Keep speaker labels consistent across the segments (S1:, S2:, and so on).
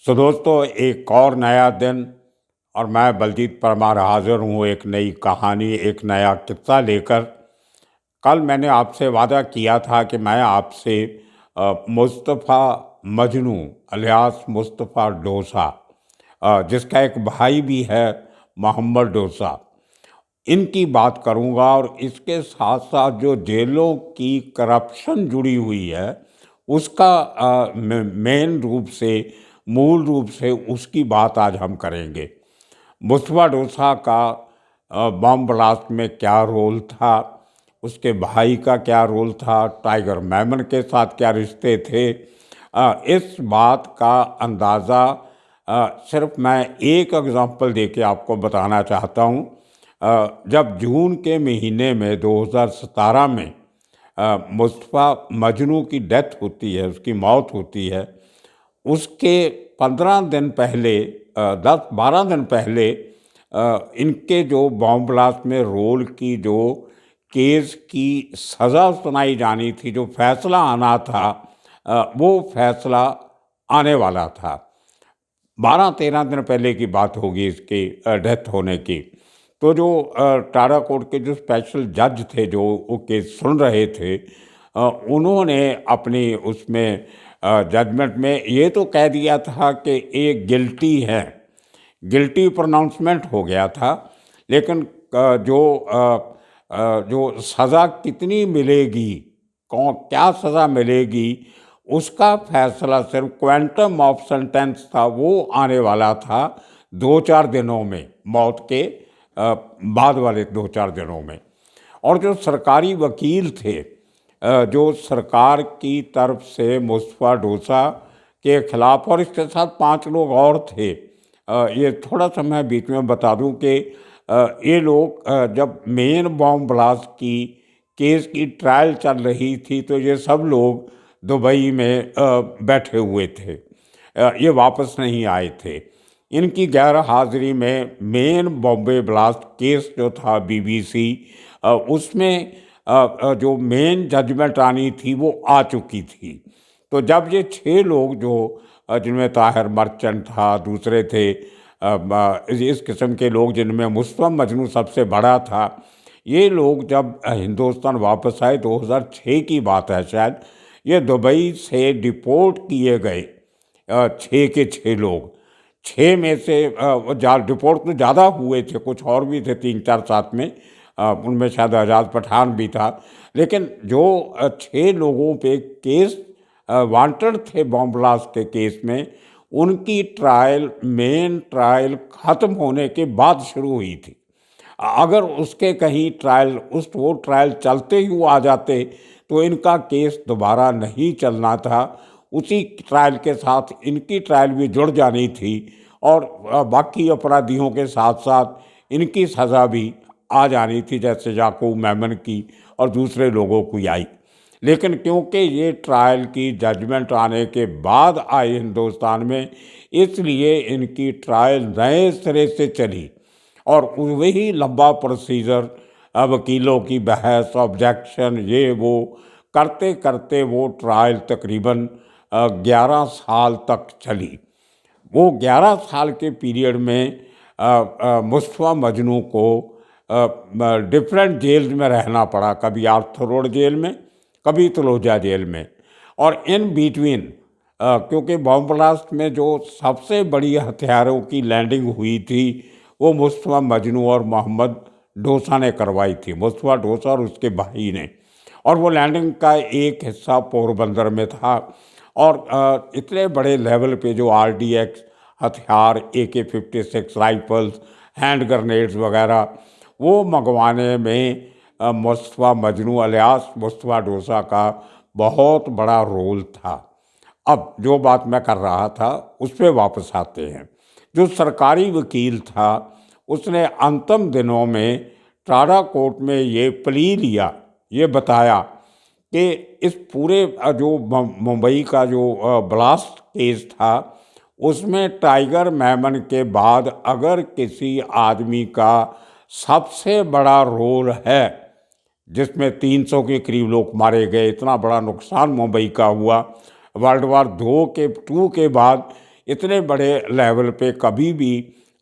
S1: सो दोस्तों, एक और नया दिन और मैं बलजीत परमार हाजिर हूँ एक नई कहानी, एक नया किस्सा लेकर। कल मैंने आपसे वादा किया था कि मैं आपसे मुस्तफ़ा मजनू अलियास मुस्तफ़ा डोसा, जिसका एक भाई भी है मोहम्मद डोसा, इनकी बात करूंगा। और इसके साथ साथ जो जेलों की करप्शन जुड़ी हुई है उसका मेन रूप से, मूल रूप से उसकी बात आज हम करेंगे। मुस्तफ़ा डोसा का बम ब्लास्ट में क्या रोल था, उसके भाई का क्या रोल था, टाइगर मेमन के साथ क्या रिश्ते थे, इस बात का अंदाज़ा सिर्फ मैं एक एग्जांपल देके आपको बताना चाहता हूँ। जब जून के महीने में 2017 में मुस्तफ़ा मजनू की डेथ होती है, उसकी मौत होती है, उसके 15 दिन पहले, 10-12 दिन पहले इनके जो बॉम्ब ब्लास्ट में रोल की जो केस की सज़ा सुनाई जानी थी, जो फैसला आना था, वो फैसला आने वाला था। 12-13 दिन पहले की बात होगी इसकी डेथ होने की। तो जो टाडा कोर्ट के जो स्पेशल जज थे जो वो केस सुन रहे थे, उन्होंने अपनी उसमें जजमेंट में ये तो कह दिया था कि ये गिल्टी है, गिल्टी प्रोनाउंसमेंट हो गया था। लेकिन जो सज़ा कितनी मिलेगी, कौन क्या सज़ा मिलेगी, उसका फैसला सिर्फ क्वांटम ऑफ सेंटेंस था, वो आने वाला था 2-4 दिनों में, मौत के बाद वाले 2-4 दिनों में। और जो सरकारी वकील थे, जो सरकार की तरफ से मुस्तफ़ा डोसा के खिलाफ, और इसके साथ 5 लोग और थे। ये थोड़ा सा मैं बीच में बता दूं कि ये लोग जब मेन बॉम्ब ब्लास्ट की केस की ट्रायल चल रही थी तो ये सब लोग दुबई में बैठे हुए थे, ये वापस नहीं आए थे। इनकी गैर हाजिरी में मेन बॉम्बे ब्लास्ट केस जो था बीबीसी, उसमें जो मेन जजमेंट आनी थी वो आ चुकी थी। तो जब ये 6 लोग जो जिनमें ताहिर मर्चेंट था, दूसरे थे इस किस्म के लोग, जिनमें मुस्तफ़ा मजनू सबसे बड़ा था, ये लोग जब हिंदुस्तान वापस आए, 2006 की बात है शायद, ये दुबई से डिपोर्ट किए गए 6 के 6 लोग। 6 में से डिपोर्ट तो ज़्यादा हुए थे, कुछ और भी थे 3-4 साथ में, उनमें शायद आज़ाद पठान भी था। लेकिन जो 6 लोगों पे केस वांटेड थे बॉम्ब ब्लास्ट के केस में, उनकी ट्रायल, मेन ट्रायल ख़त्म होने के बाद शुरू हुई थी। अगर उसके कहीं ट्रायल, वो ट्रायल चलते ही वो आ जाते तो इनका केस दोबारा नहीं चलना था, उसी ट्रायल के साथ इनकी ट्रायल भी जुड़ जानी थी, और बाकी अपराधियों के साथ साथ इनकी सज़ा भी आ जानी थी, जैसे याकूब मेमन की और दूसरे लोगों की आई। लेकिन क्योंकि ये ट्रायल की जजमेंट आने के बाद आई हिंदुस्तान में, इसलिए इनकी ट्रायल नए सिरे से चली, और वही लंबा प्रोसीजर, वकीलों की बहस, ऑब्जेक्शन, ये वो करते करते वो ट्रायल तकरीबन 11 साल तक चली। वो 11 साल के पीरियड में मुस्तफ़ा मजनू को डिफरेंट जेल्स में रहना पड़ा, कभी आर्थर रोड जेल में, कभी तलोजा जेल में। और इन बिटवीन, क्योंकि बॉम्ब ब्लास्ट में जो सबसे बड़ी हथियारों की लैंडिंग हुई थी वो मुस्तफ़ा मजनू और मोहम्मद डोसा ने करवाई थी, मुस्तफ़ा डोसा और उसके भाई ने। और वो लैंडिंग का एक हिस्सा पोरबंदर में था। और इतने बड़े लेवल पे जो RDX हथियार, AK-56 राइफल्स, हैंड ग्रेनेड्स वगैरह, वो मंगवाने में मुस्तफ़ा मजनू अलियास मुस्तफ़ा डोसा का बहुत बड़ा रोल था। अब जो बात मैं कर रहा था उस पर वापस आते हैं। जो सरकारी वकील था, उसने अंतिम दिनों में टाडा कोर्ट में ये प्ली लिया, ये बताया कि इस पूरे जो मुंबई का जो ब्लास्ट केस था, उसमें टाइगर मेमन के बाद अगर किसी आदमी का सबसे बड़ा रोल है, जिसमें 300 के करीब लोग मारे गए, इतना बड़ा नुकसान मुंबई का हुआ, वर्ल्ड वार 2 के बाद इतने बड़े लेवल पे कभी भी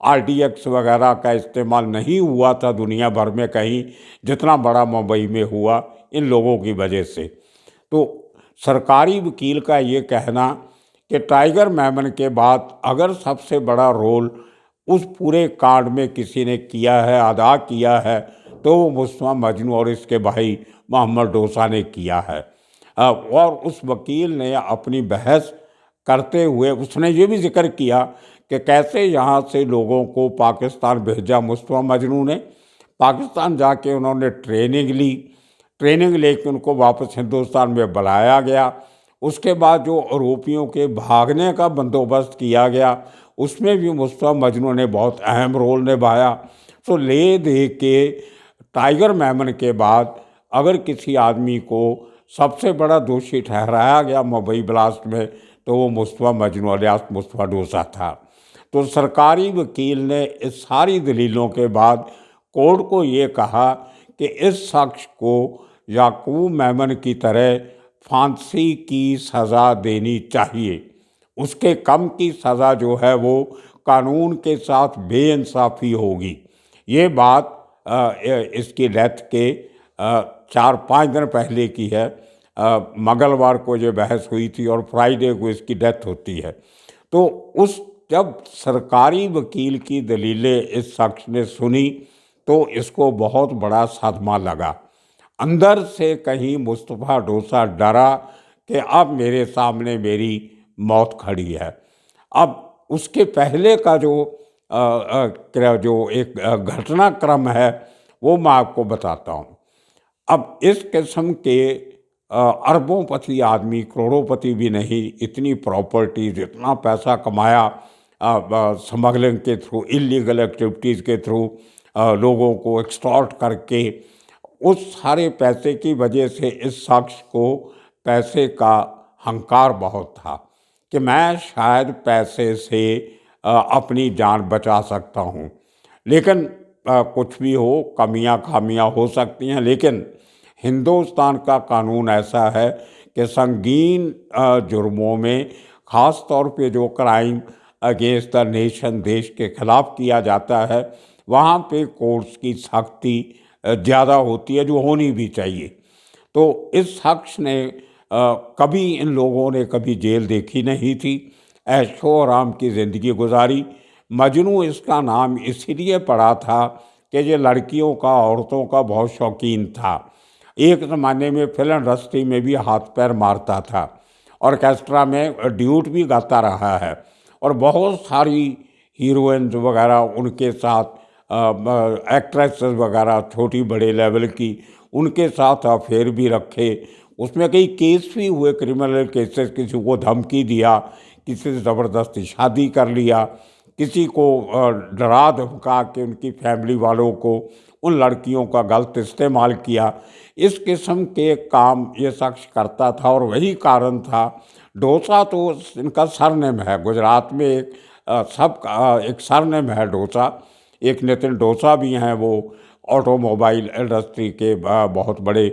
S1: आरडीएक्स वगैरह का इस्तेमाल नहीं हुआ था दुनिया भर में कहीं, जितना बड़ा मुंबई में हुआ इन लोगों की वजह से। तो सरकारी वकील का ये कहना कि टाइगर मेमन के बाद अगर सबसे बड़ा रोल उस पूरे कांड में किसी ने किया है, अदा किया है, तो वो मुस्तफा मजनू और इसके भाई मोहम्मद डोसा ने किया है। और उस वकील ने अपनी बहस करते हुए उसने ये भी जिक्र किया कि कैसे यहाँ से लोगों को पाकिस्तान भेजा मुस्तफा मजनू ने। पाकिस्तान जाके उन्होंने ट्रेनिंग लेके उनको वापस हिंदुस्तान में बुलाया गया। उसके बाद जो आरोपियों के भागने का बंदोबस्त किया गया उसमें भी मुस्तफा मजनू ने बहुत अहम रोल निभाया। तो ले दे के टाइगर मेमन के बाद अगर किसी आदमी को सबसे बड़ा दोषी ठहराया गया मुंबई ब्लास्ट में, तो वो मुस्तफा मजनू अलियास मुस्तफा डोसा था। तो सरकारी वकील ने इस सारी दलीलों के बाद कोर्ट को ये कहा कि इस शख्स को याकूब मेमन की तरह फांसी की सज़ा देनी चाहिए। उसके कम की सज़ा जो है वो कानून के साथ बेइंसाफ़ी होगी। ये बात इसकी डेथ के 4-5 दिन पहले की है। मंगलवार को ये बहस हुई थी और फ्राइडे को इसकी डेथ होती है। तो उस जब सरकारी वकील की दलीलें इस शख्स ने सुनी तो इसको बहुत बड़ा सदमा लगा। अंदर से कहीं मुस्तफा डोसा डरा कि अब मेरे सामने मेरी मौत खड़ी है। अब उसके पहले का जो एक घटनाक्रम है वो मैं आपको बताता हूँ। अब इस किस्म के अरबोंपति आदमी, करोड़ोंपति भी नहीं, इतनी प्रॉपर्टीज, इतना पैसा कमाया स्मगलिंग के थ्रू, इलीगल एक्टिविटीज़ के थ्रू, लोगों को एक्सटॉर्ट करके, उस सारे पैसे की वजह से इस शख्स को पैसे का हंकार बहुत था कि मैं शायद पैसे से अपनी जान बचा सकता हूँ। लेकिन कुछ भी हो, कमियां खामियां हो सकती हैं, लेकिन हिंदुस्तान का कानून ऐसा है कि संगीन जुर्मों में ख़ास तौर पे जो क्राइम अगेंस्ट द नेशन, देश के खिलाफ किया जाता है, वहाँ पे कोर्ट्स की सख्ती ज़्यादा होती है, जो होनी भी चाहिए। तो इस शख्स ने कभी, इन लोगों ने कभी जेल देखी नहीं थी, ऐशो आराम की ज़िंदगी गुजारी। मजनू इसका नाम इसलिए पड़ा था कि ये लड़कियों का, औरतों का बहुत शौकीन था। एक ज़माने में फिल्म इंडस्ट्री में भी हाथ पैर मारता था, ऑर्केस्ट्रा में ड्यूट भी गाता रहा है, और बहुत सारी हीरोइन्स वगैरह उनके साथ, एक्ट्रेसेस वगैरह छोटी बड़े लेवल की, उनके साथ अफेयर भी रखे। उसमें कई केस भी हुए, क्रिमिनल केसेस, किसी को धमकी दिया, किसी से ज़बरदस्ती शादी कर लिया, किसी को डरा धमका के उनकी फैमिली वालों को, उन लड़कियों का गलत इस्तेमाल किया। इस किस्म के काम ये शख्स करता था, और वही कारण था। डोसा तो इनका सरनेम है, गुजरात में एक एक सरनेम है डोसा। एक नितिन डोसा भी हैं, वो ऑटोमोबाइल इंडस्ट्री के बहुत बड़े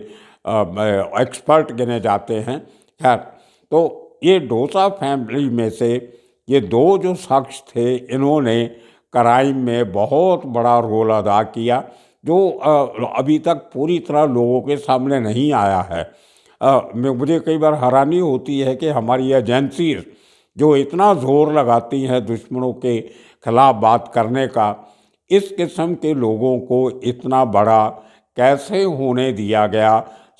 S1: एक्सपर्ट गिने जाते हैं। खैर, तो ये डोसा फैमिली में से ये दो जो शख्स थे, इन्होंने क्राइम में बहुत बड़ा रोल अदा किया, जो अभी तक पूरी तरह लोगों के सामने नहीं आया है। मुझे कई बार हैरानी होती है कि हमारी एजेंसी जो इतना जोर लगाती हैं दुश्मनों के खिलाफ बात करने का, इस किस्म के लोगों को इतना बड़ा कैसे होने दिया गया।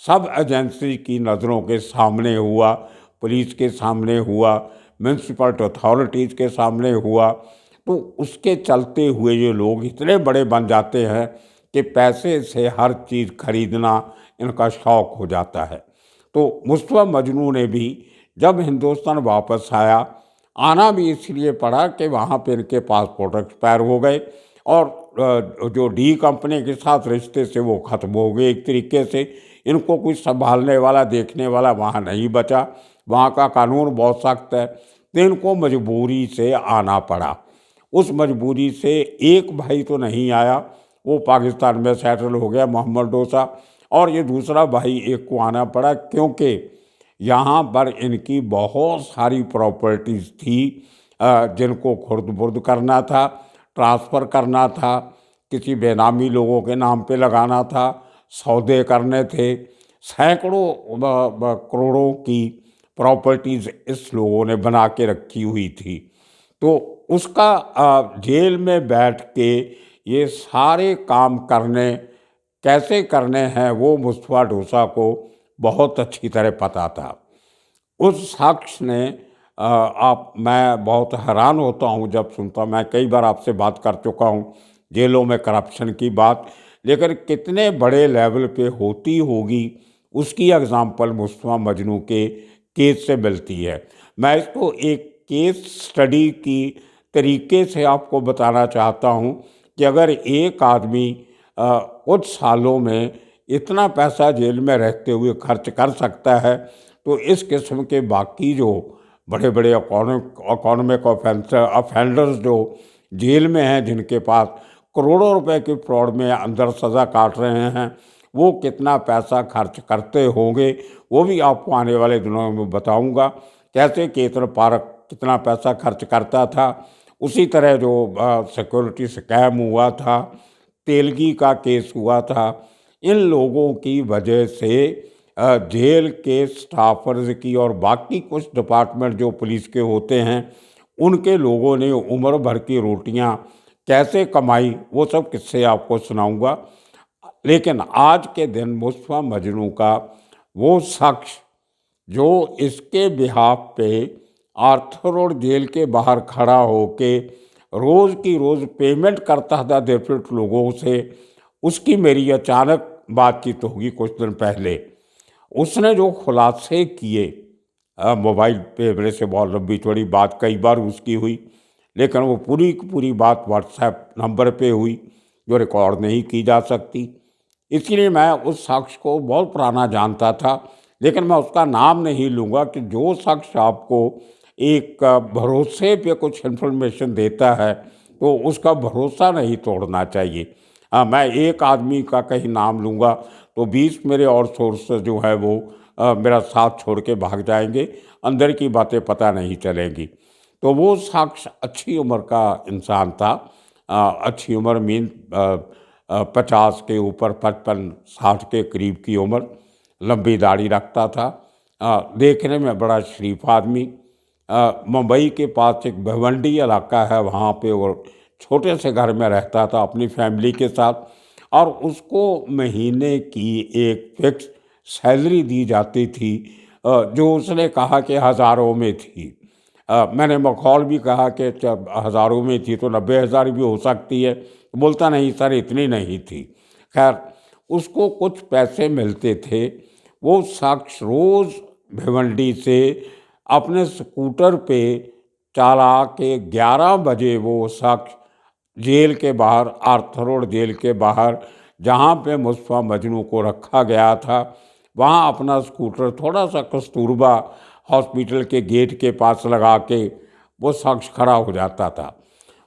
S1: सब एजेंसी की नज़रों के सामने हुआ, पुलिस के सामने हुआ, म्यूनसिपल अथॉरिटीज़ के सामने हुआ। तो उसके चलते हुए ये लोग इतने बड़े बन जाते हैं कि पैसे से हर चीज़ खरीदना इनका शौक़ हो जाता है। तो मुस्तफा मजनू ने भी जब हिंदुस्तान वापस आया, आना भी इसलिए पड़ा कि वहाँ पे इनके पासपोर्ट एक्सपायर हो गए, और जो डी कंपनी के साथ रिश्ते से वो ख़त्म हो गए एक तरीके से। इनको कुछ संभालने वाला, देखने वाला वहाँ नहीं बचा। वहाँ का कानून बहुत सख्त है, तो इनको मजबूरी से आना पड़ा। उस मजबूरी से एक भाई तो नहीं आया, वो पाकिस्तान में सेटल हो गया, मोहम्मद डोसा, और ये दूसरा भाई एक को आना पड़ा, क्योंकि यहाँ पर इनकी बहुत सारी प्रॉपर्टीज़ थी। जिनको खुर्द-बुर्द करना था, ट्रांसफ़र करना था, किसी बेनामी लोगों के नाम पे लगाना था, सौदे करने थे। सैकड़ों करोड़ों की प्रॉपर्टीज़ इस लोगों ने बना के रखी हुई थी। तो उसका जेल में बैठ के ये सारे काम कैसे करने हैं वो मुस्तफ़ा ढोसा को बहुत अच्छी तरह पता था। उस शख्स ने मैं बहुत हैरान होता हूँ जब सुनता, मैं कई बार आपसे बात कर चुका हूँ जेलों में करप्शन की बात, लेकिन कितने बड़े लेवल पे होती होगी उसकी एग्जांपल मुस्तफ़ा मजनू के केस से मिलती है। मैं इसको एक केस स्टडी की तरीके से आपको बताना चाहता हूँ कि अगर एक आदमी कुछ सालों में इतना पैसा जेल में रहते हुए खर्च कर सकता है, तो इस किस्म के बाकी जो बड़े बड़े इकोनॉमिक ऑफेंडर्स जो जेल में हैं, जिनके पास करोड़ों रुपए की फ्रॉड में अंदर सज़ा काट रहे हैं, वो कितना पैसा खर्च करते होंगे, वो भी आपको आने वाले दिनों में बताऊंगा। कैसे केतन पार्क कितना पैसा खर्च करता था, उसी तरह जो सिक्योरिटी स्कैम हुआ था, तेलगी का केस हुआ था, इन लोगों की वजह से जेल के स्टाफर्स की और बाकी कुछ डिपार्टमेंट जो पुलिस के होते हैं, उनके लोगों ने उम्र भर की रोटियां कैसे कमाई, वो सब किस्से आपको सुनाऊंगा। लेकिन आज के दिन मुस्तफ़ा मजनू का वो शख्स जो इसके बिहाफ पे आर्थर रोड जेल के बाहर खड़ा होके रोज़ की रोज़ पेमेंट करता था डिफरेंट लोगों से, उसकी मेरी अचानक बातचीत होगी कुछ दिन पहले। उसने जो खुलासे किए, मोबाइल पे मेरे से बहुत लंबी चौड़ी बात कई बार उसकी हुई, लेकिन वो पूरी की पूरी बात व्हाट्सएप नंबर पे हुई जो रिकॉर्ड नहीं की जा सकती। इसलिए मैं उस शख्स को बहुत पुराना जानता था, लेकिन मैं उसका नाम नहीं लूँगा कि जो शख्स आपको एक भरोसे पे कुछ इन्फॉर्मेशन देता है तो उसका भरोसा नहीं तोड़ना चाहिए। मैं एक आदमी का कहीं नाम लूँगा तो 20 मेरे और सोर्सेज जो है वो मेरा साथ छोड़ के भाग जाएंगे, अंदर की बातें पता नहीं चलेंगी। तो वो शख्स अच्छी उम्र का इंसान था, अच्छी उम्र मीन 50 के ऊपर, 55-60 के करीब की उम्र, लंबी दाढ़ी रखता था, देखने में बड़ा शरीफ आदमी। मुंबई के पास एक भिवंडी इलाका है, वहाँ पे वो छोटे से घर में रहता था अपनी फैमिली के साथ, और उसको महीने की एक फिक्स सैलरी दी जाती थी, जो उसने कहा कि हज़ारों में थी। मैंने मखौल भी कहा कि जब हज़ारों में थी तो 90,000 भी हो सकती है, बोलता नहीं सर इतनी नहीं थी। खैर, उसको कुछ पैसे मिलते थे। वो शख्स रोज़ भिवंडी से अपने स्कूटर पे चला के 11 बजे वो शख्स जेल के बाहर, आर्थर रोड जेल के बाहर, जहाँ पे मुस्तफ़ा मजनू को रखा गया था, वहाँ अपना स्कूटर थोड़ा सा कस्तूरबा हॉस्पिटल के गेट के पास लगा के वो शख्स खड़ा हो जाता था।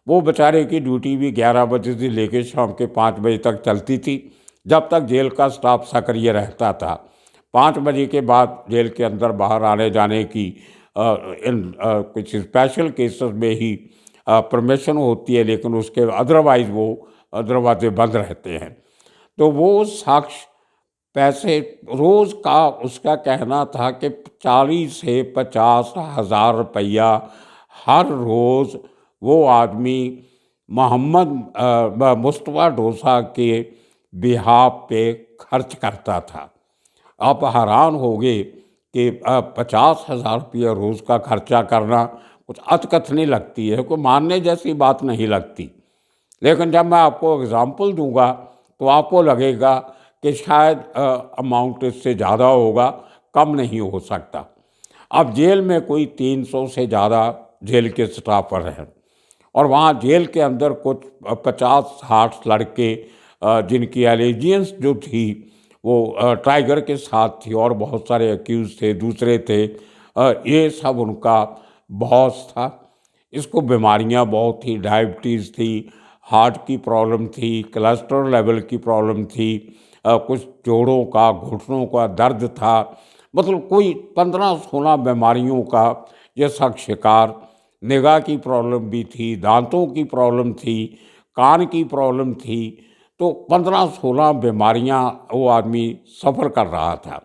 S1: वो बेचारे की ड्यूटी भी 11 बजे से लेकर शाम के 5 बजे तक चलती थी, जब तक जेल का स्टाफ सक्रिय रहता था। 5 बजे के बाद जेल के अंदर बाहर आने जाने की कुछ स्पेशल केसेस में ही परमिशन होती है, लेकिन उसके अदरवाइज वो दरवाजे बंद रहते हैं। तो वो शख्स पैसे रोज़ का, उसका कहना था कि 40 से 50 हज़ार रुपया हर रोज़ वो आदमी मुस्तफ़ा ढोसा के बिहाफ पे खर्च करता था। आप हैरान होंगे कि 50,000 रुपया रोज़ का खर्चा करना कुछ अतकथनी लगती है, कोई मानने जैसी बात नहीं लगती। लेकिन जब मैं आपको एग्ज़ाम्पल दूंगा तो आपको लगेगा कि शायद अमाउंट इससे ज़्यादा होगा, कम नहीं हो सकता। अब जेल में कोई 300 से ज़्यादा जेल के स्टाफर हैं, और वहाँ जेल के अंदर कुछ 50-60 लड़के जिनकी एलिजियंस जो थी वो टाइगर के साथ थी, और बहुत सारे एक्यूज थे, दूसरे थे। ये सब उनका बॉस था। इसको बीमारियां बहुत थी, डायबिटीज़ थी, हार्ट की प्रॉब्लम थी, कोलेस्ट्रॉल लेवल की प्रॉब्लम थी, कुछ जोड़ों का, घुटनों का दर्द था, मतलब कोई 15-16 बीमारियों का ये शख्स शिकार निगाह की प्रॉब्लम भी थी, दांतों की प्रॉब्लम थी, कान की प्रॉब्लम थी। तो 15-16 बीमारियां वो आदमी सफ़र कर रहा था।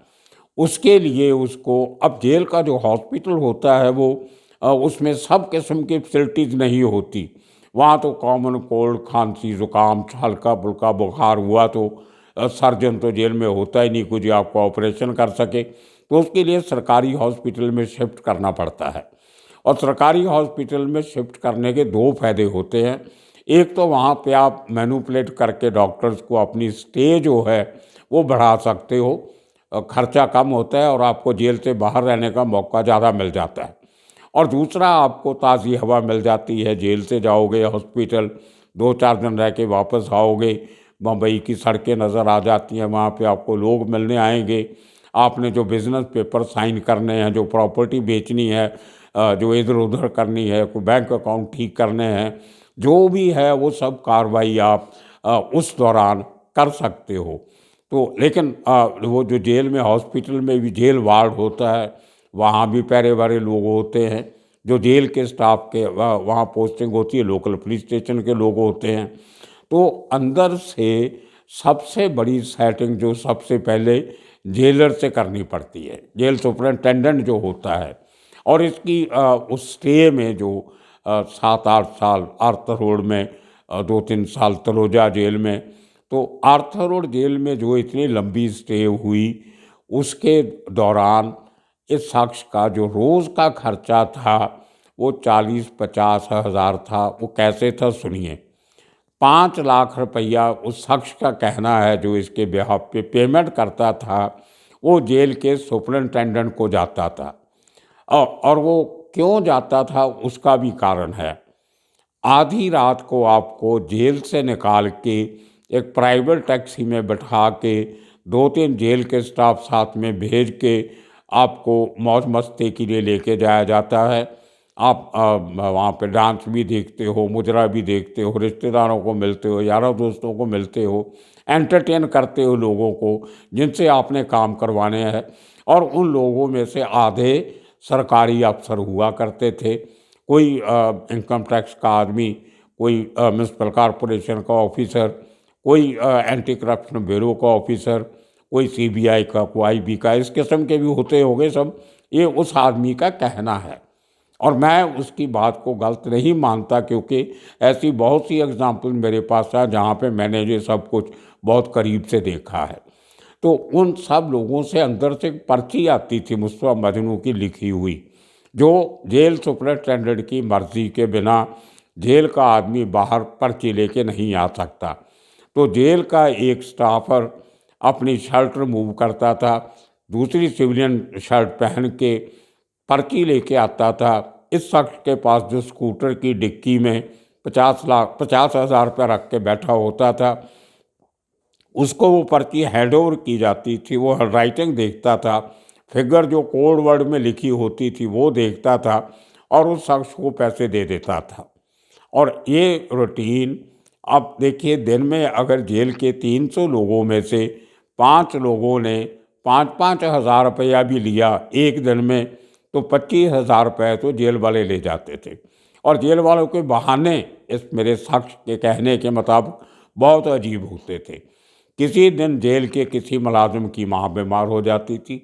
S1: उसके लिए उसको अब जेल का जो हॉस्पिटल होता है वो उसमें सब किस्म की फैसिलिटीज़ नहीं होती। वहाँ तो कॉमन कोल्ड, खांसी, ज़ुकाम, हल्का फुल्का बुखार हुआ तो सर्जन तो जेल में होता ही नहीं कुछ जो आपको ऑपरेशन कर सके, तो उसके लिए सरकारी हॉस्पिटल में शिफ्ट करना पड़ता है। और सरकारी हॉस्पिटल में शिफ्ट करने के दो फायदे होते हैं। एक तो वहाँ पे आप मैनिपुलेट करके डॉक्टर्स को अपनी स्टे जो है वो बढ़ा सकते हो, खर्चा कम होता है और आपको जेल से बाहर रहने का मौका ज़्यादा मिल जाता है। और दूसरा, आपको ताज़ी हवा मिल जाती है। जेल से जाओगे हॉस्पिटल, 2-4 दिन रह के वापस आओगे, बम्बई की सड़कें नज़र आ जाती हैं, वहाँ पे आपको लोग मिलने आएंगे। आपने जो बिज़नेस पेपर साइन करने हैं, जो प्रॉपर्टी बेचनी है, जो इधर उधर करनी है, कोई बैंक अकाउंट ठीक करने हैं, जो भी है वो सब कार्रवाई आप उस दौरान कर सकते हो। तो लेकिन वो जो जेल में, हॉस्पिटल में भी जेल वार्ड होता है, वहाँ भी पैरे वारे लोग होते हैं। जो जेल के स्टाफ के वहाँ पोस्टिंग होती है, लोकल पुलिस स्टेशन के लोग होते हैं। तो अंदर से सबसे बड़ी सेटिंग जो सबसे पहले जेलर से करनी पड़ती है, जेल सुपरिटेंडेंट जो होता है। और इसकी उस स्टे में जो 7-8 साल आर्थर रोड में, 2-3 साल तलोजा जेल में, तो आर्थर रोड जेल में जो इतनी लंबी स्टे हुई उसके दौरान इस शख्स का जो रोज़ का खर्चा था वो 40-50 हज़ार था। वो कैसे था सुनिए। 5 लाख रुपया उस शख्स का कहना है जो इसके बिहाफ पे पेमेंट करता था, वो जेल के सुपरिटेंडेंट को जाता था। और वो क्यों जाता था उसका भी कारण है। आधी रात को आपको जेल से निकाल के एक प्राइवेट टैक्सी में बैठा के 2-3 जेल के स्टाफ साथ में भेज के आपको मौज मस्ती के लिए लेके जाया जाता है। आप वहाँ पे डांस भी देखते हो, मुजरा भी देखते हो, रिश्तेदारों को मिलते हो, यारों दोस्तों को मिलते हो, एंटरटेन करते हो लोगों को जिनसे आपने काम करवाने हैं। और उन लोगों में से आधे सरकारी अफसर हुआ करते थे। कोई इनकम टैक्स का आदमी, कोई म्यूनसिपल कॉरपोरेशन का ऑफिसर, कोई एंटी करप्शन ब्यूरो का ऑफिसर, कोई सीबीआई का, कोई आईबी का, इस किस्म के भी होते होंगे सब। ये उस आदमी का कहना है और मैं उसकी बात को गलत नहीं मानता, क्योंकि ऐसी बहुत सी एग्जाम्पल मेरे पास है जहाँ पे मैंने ये सब कुछ बहुत करीब से देखा है। तो उन सब लोगों से अंदर से एक पर्ची आती थी मुस्तफा मजनू की लिखी हुई, जो जेल सुपरिटेंडेंट की मर्जी के बिना जेल का आदमी बाहर पर्ची लेके नहीं आ सकता। तो जेल का एक स्टाफर अपनी शर्ट रिमूव करता था, दूसरी सिविलियन शर्ट पहन के पर्ची लेके आता था। इस शख्स के पास जो स्कूटर की डिक्की में 50,00,000 रुपया रख के बैठा होता था, उसको वो पर्ची हैंड ओवर की जाती थी। वो राइटिंग देखता था, फिगर जो कोड वर्ड में लिखी होती थी वो देखता था और उस शख्स को पैसे दे देता था। और ये रूटीन, अब देखिए, दिन में अगर जेल के 300 लोगों में से 5 लोगों ने 5-5 हज़ार रुपया भी लिया एक दिन में, तो 25,000 रुपये तो जेल वाले ले जाते थे। और जेल वालों के बहाने इस मेरे शख्स के कहने के मुताबिक बहुत अजीब होते थे। किसी दिन जेल के किसी मुलाजिम की माँ बीमार हो जाती थी,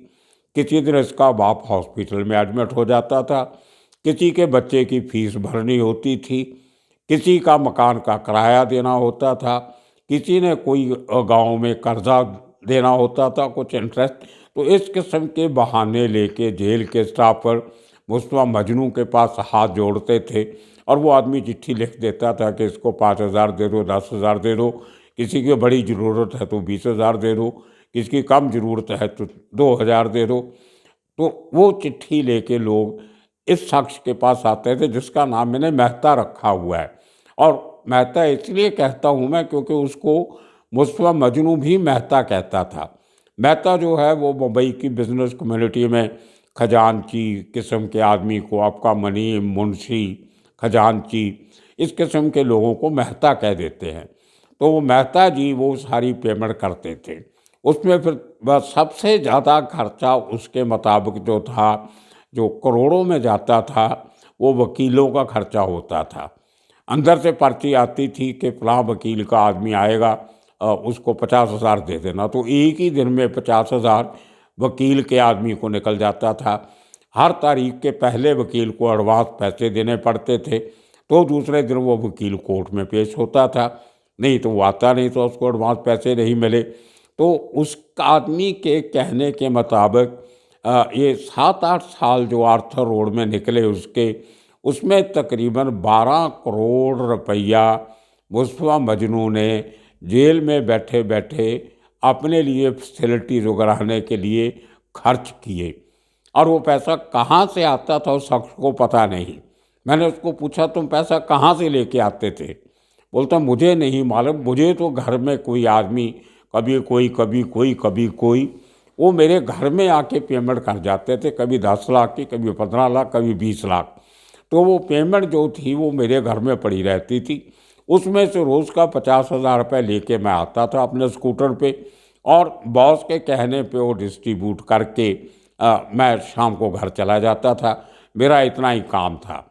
S1: किसी दिन इसका बाप हॉस्पिटल में एडमिट हो जाता था, किसी के बच्चे की फीस भरनी होती थी, किसी का मकान का किराया देना होता था, किसी ने कोई गांव में कर्जा देना होता था, कुछ इंटरेस्ट। तो इस किस्म के बहाने लेके जेल के स्टाफ पर मुस्तफा मजनू के पास हाथ जोड़ते थे और वो आदमी चिट्ठी लिख देता था कि इसको 5,000 दे दो, 10,000 दे दो, किसी की बड़ी ज़रूरत है तो 20,000 दे दो, किसी की कम ज़रूरत है तो 2,000 दे दो। तो वो चिट्ठी लेके लोग इस शख्स के पास आते थे जिसका नाम मैंने मेहता रखा हुआ है। और मेहता इसलिए कहता हूँ मैं क्योंकि उसको मुस्तफा मजनू भी मेहता कहता था। मेहता जो है वो मुंबई की बिजनेस कम्युनिटी में खजानची किस्म के आदमी को, आपका मनी मुंशी, खजानची, इस किस्म के लोगों को मेहता कह देते हैं। तो वो मेहता जी वो सारी पेमेंट करते थे। उसमें फिर बस सबसे ज़्यादा खर्चा उसके मुताबिक जो था, जो करोड़ों में जाता था, वो वकीलों का खर्चा होता था। अंदर से पर्ची आती थी कि फलां वकील का आदमी आएगा, उसको 50,000 दे देना। तो एक ही दिन में 50,000 वकील के आदमी को निकल जाता था। हर तारीख के पहले वकील को एडवांस पैसे देने पड़ते थे, तो दूसरे दिन वो वकील कोर्ट में पेश होता था। नहीं तो वो आता नहीं, तो उसको एडवांस पैसे नहीं मिले। तो उस आदमी के कहने के मुताबिक ये 7-8 साल जो आर्थर रोड में निकले उसमें तकरीबन 12 करोड़ रुपया मुस्तफ़ा मजनू ने जेल में बैठे बैठे अपने लिए फैसिलिटीज उगराने के लिए खर्च किए। और वो पैसा कहाँ से आता था उस शख्स को पता नहीं। मैंने उसको पूछा, तुम पैसा कहाँ से लेके आते थे? बोलता, मुझे नहीं मालूम, मुझे तो घर में कोई आदमी, कभी कोई कभी कोई कभी कोई, वो मेरे घर में आके पेमेंट कर जाते थे, कभी 10 लाख की, कभी 15 लाख, कभी 20 लाख। तो वो पेमेंट जो थी वो मेरे घर में पड़ी रहती थी। उसमें से रोज़ का 50,000 रुपये लेके मैं आता था अपने स्कूटर पे, और बॉस के कहने पे वो डिस्ट्रीब्यूट करके मैं शाम को घर चला जाता था। मेरा इतना ही काम था।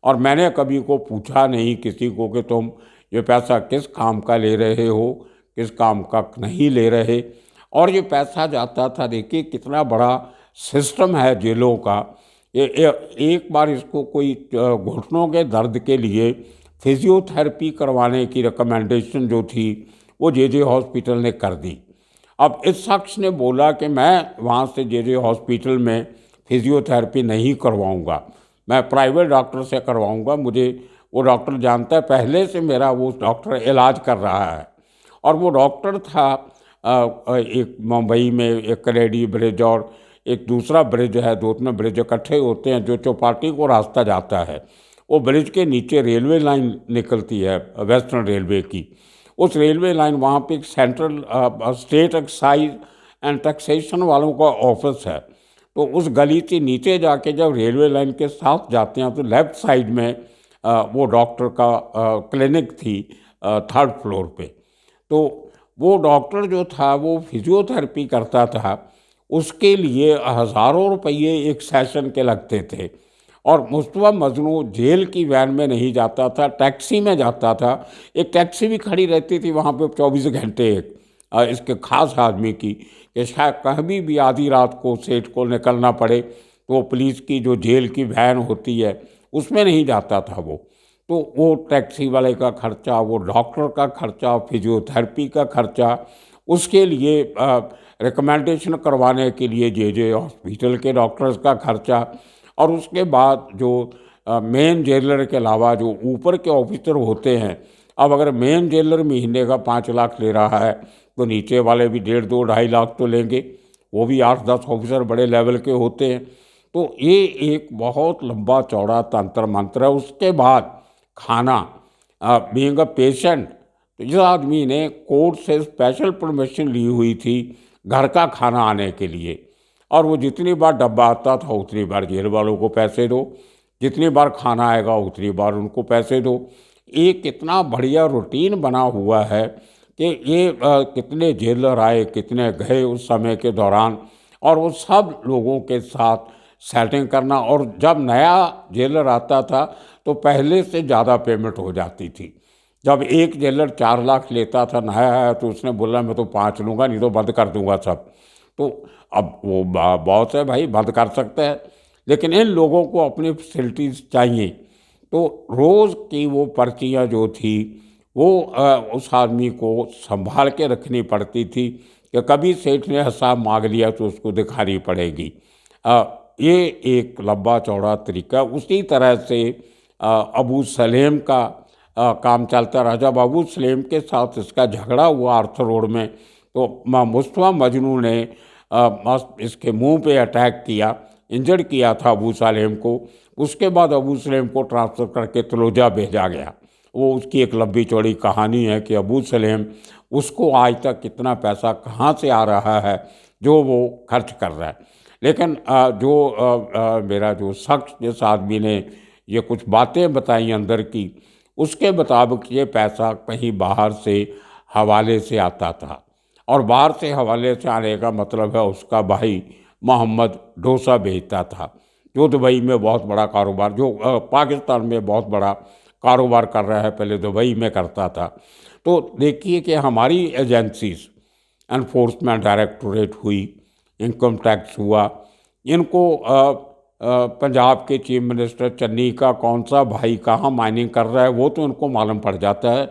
S1: और मैंने कभी को पूछा नहीं किसी को कि तुम ये पैसा किस काम का ले रहे हो, किस काम का नहीं ले रहे। और ये पैसा जाता था, देखिए कितना बड़ा सिस्टम है जेलों का। एक बार इसको कोई घुटनों के दर्द के लिए फिजियोथेरेपी करवाने की रिकमेंडेशन जो थी वो जे हॉस्पिटल ने कर दी। अब इस शख्स ने बोला कि मैं वहाँ से जे हॉस्पिटल में फिजियोथेरेपी नहीं करवाऊँगा, मैं प्राइवेट डॉक्टर से करवाऊँगा। मुझे वो डॉक्टर जानता है, पहले से मेरा वो डॉक्टर इलाज कर रहा है। और वो डॉक्टर था एक मुंबई में एक कनेडी ब्रिज और एक दूसरा ब्रिज है, 2-3 ब्रिज इकट्ठे होते हैं जो चौपाटी को रास्ता जाता है। वो ब्रिज के नीचे रेलवे लाइन निकलती है वेस्टर्न रेलवे की। उस रेलवे लाइन वहाँ पे एक central state excise and taxation वालों का ऑफिस है। तो उस गली से नीचे जाके जब रेलवे लाइन के साथ जाते हैं तो लेफ़्ट साइड में वो डॉक्टर का क्लिनिक थी 3rd फ्लोर पे। तो वो डॉक्टर जो था वो फिजियोथेरेपी करता था, उसके लिए हज़ारों रुपये एक सेशन के लगते थे। और मुस्तफ़ा मजनू जेल की वैन में नहीं जाता था, टैक्सी में जाता था। एक टैक्सी भी खड़ी रहती थी वहाँ पे 24 घंटे एक इसके खास आदमी की, कि शायद कभी भी आधी रात को सेठ को निकलना पड़े तो पुलिस की जो जेल की वैन होती है उसमें नहीं जाता था वो। तो वो टैक्सी वाले का खर्चा, वो डॉक्टर का खर्चा, फिजियोथेरेपी का खर्चा, उसके लिए रिकमेंडेशन करवाने के लिए जे हॉस्पिटल के डॉक्टर्स का खर्चा, और उसके बाद जो मेन जेलर के अलावा जो ऊपर के ऑफिसर होते हैं, अब अगर मेन जेलर महीने का 5 लाख ले रहा है तो नीचे वाले भी 1.5-2-2.5 लाख तो लेंगे। वो भी 8-10 ऑफिसर बड़े लेवल के होते हैं। तो ये एक बहुत लंबा चौड़ा तंत्र मंत्र है। उसके बाद खाना, बीइंग अ पेशेंट, तो इस आदमी ने कोर्ट से स्पेशल परमिशन ली हुई थी घर का खाना आने के लिए। और वो जितनी बार डब्बा आता था उतनी बार जेल वालों को पैसे दो, जितनी बार खाना आएगा उतनी बार उनको पैसे दो। एक कितना बढ़िया रूटीन बना हुआ है कि ये कितने जेलर आए, कितने गए उस समय के दौरान, और वो सब लोगों के साथ सेटिंग करना। और जब नया जेलर आता था तो पहले से ज़्यादा पेमेंट हो जाती थी। जब एक जेलर 4 लाख लेता था नया आया तो उसने बोला मैं तो 5 लूँगा, नहीं तो बंद कर दूंगा सब। तो अब वो बॉस है भाई, बंद कर सकता है, लेकिन इन लोगों को अपनी फैसिलिटीज़ चाहिए। तो रोज़ की वो पर्चियाँ जो थी वो उस आदमी को संभाल के रखनी पड़ती थी कि कभी सेठ ने हिसाब मांग लिया तो उसको दिखानी पड़ेगी। ये एक लंबा चौड़ा तरीका। उसी तरह से अबू सलेम का काम चलता रहा। जब अबू सलेम के साथ इसका झगड़ा हुआ आर्थर रोड में, तो मुस्तफ़ा मजनू ने इसके मुंह पे अटैक किया, इंजर्ड किया था अबू सलेम को। उसके बाद अबू सलेम को ट्रांसफ़र करके तलोजा भेजा गया। वो उसकी एक लंबी चौड़ी कहानी है कि अबू सलेम उसको आज तक कितना पैसा कहाँ से आ रहा है जो वो खर्च कर रहा है। लेकिन मेरा जो शख्स, जिस आदमी ने ये कुछ बातें बताई अंदर की, उसके मुताबिक ये पैसा कहीं बाहर से हवाले से आता था। और बाहर से हवाले से आने का मतलब है उसका भाई मोहम्मद डोसा भेजता था। जो दुबई में बहुत बड़ा कारोबार, जो पाकिस्तान में बहुत बड़ा कारोबार कर रहा है, पहले दुबई में करता था। तो देखिए कि हमारी एजेंसीज, एनफोर्समेंट डायरेक्टोरेट हुई, इनकम टैक्स हुआ, इनको पंजाब के चीफ मिनिस्टर चन्नी का कौन सा भाई कहाँ माइनिंग कर रहा है वो तो इनको मालूम पड़ जाता है,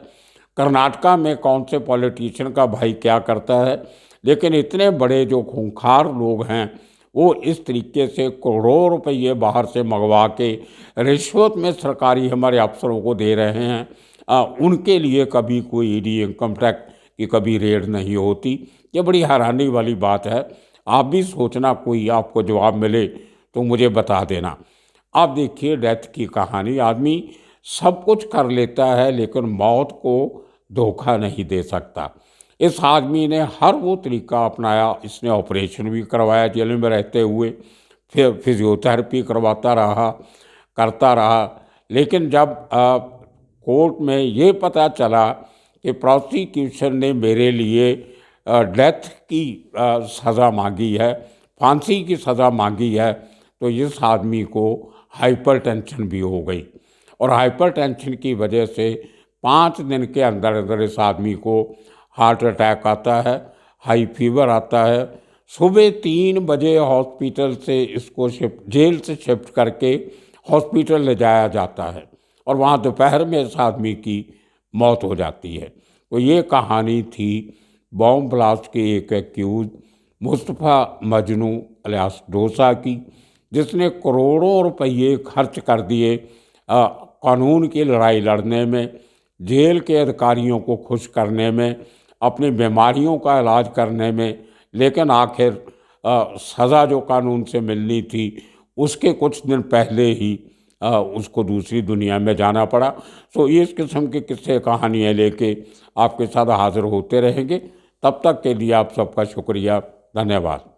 S1: कर्नाटका में कौन से पॉलिटिशियन का भाई क्या करता है। लेकिन इतने बड़े जो खूंखार लोग हैं वो इस तरीके से करोड़ों रुपये बाहर से मंगवा के रिश्वत में सरकारी हमारे अफसरों को दे रहे हैं, उनके लिए कभी कोई ईडी इनकम टैक्स की कभी रेड नहीं होती। ये बड़ी हैरानी वाली बात है। आप भी सोचना, कोई आपको जवाब मिले तो मुझे बता देना। आप देखिए डेथ की कहानी, आदमी सब कुछ कर लेता है लेकिन मौत को धोखा नहीं दे सकता। इस आदमी ने हर वो तरीका अपनाया, इसने ऑपरेशन भी करवाया जेल में रहते हुए, फिर फिजियोथेरेपी करवाता रहा, करता रहा। लेकिन जब कोर्ट में ये पता चला कि प्रोसिक्यूशन ने मेरे लिए डेथ की सज़ा मांगी है, फांसी की सज़ा मांगी है, तो इस आदमी को हाइपरटेंशन भी हो गई। और हाइपरटेंशन की वजह से 5 दिन के अंदर अंदर इस आदमी को हार्ट अटैक आता है, हाई फीवर आता है। सुबह 3 बजे हॉस्पिटल से इसको जेल से शिफ्ट करके हॉस्पिटल ले जाया जाता है और वहाँ दोपहर में इस आदमी की मौत हो जाती है। तो ये कहानी थी बॉम्ब ब्लास्ट के एक एक्यूज मुस्तफ़ा मजनू अलियास डोसा की, जिसने करोड़ों रुपये खर्च कर दिए कानून की लड़ाई लड़ने में, जेल के अधिकारियों को खुश करने में, अपनी बीमारियों का इलाज करने में, लेकिन आखिर सज़ा जो कानून से मिलनी थी उसके कुछ दिन पहले ही उसको दूसरी दुनिया में जाना पड़ा। सो इस किस्म के किस्से कहानियाँ लेके आपके साथ हाज़िर होते रहेंगे। तब तक के लिए आप सबका शुक्रिया, धन्यवाद।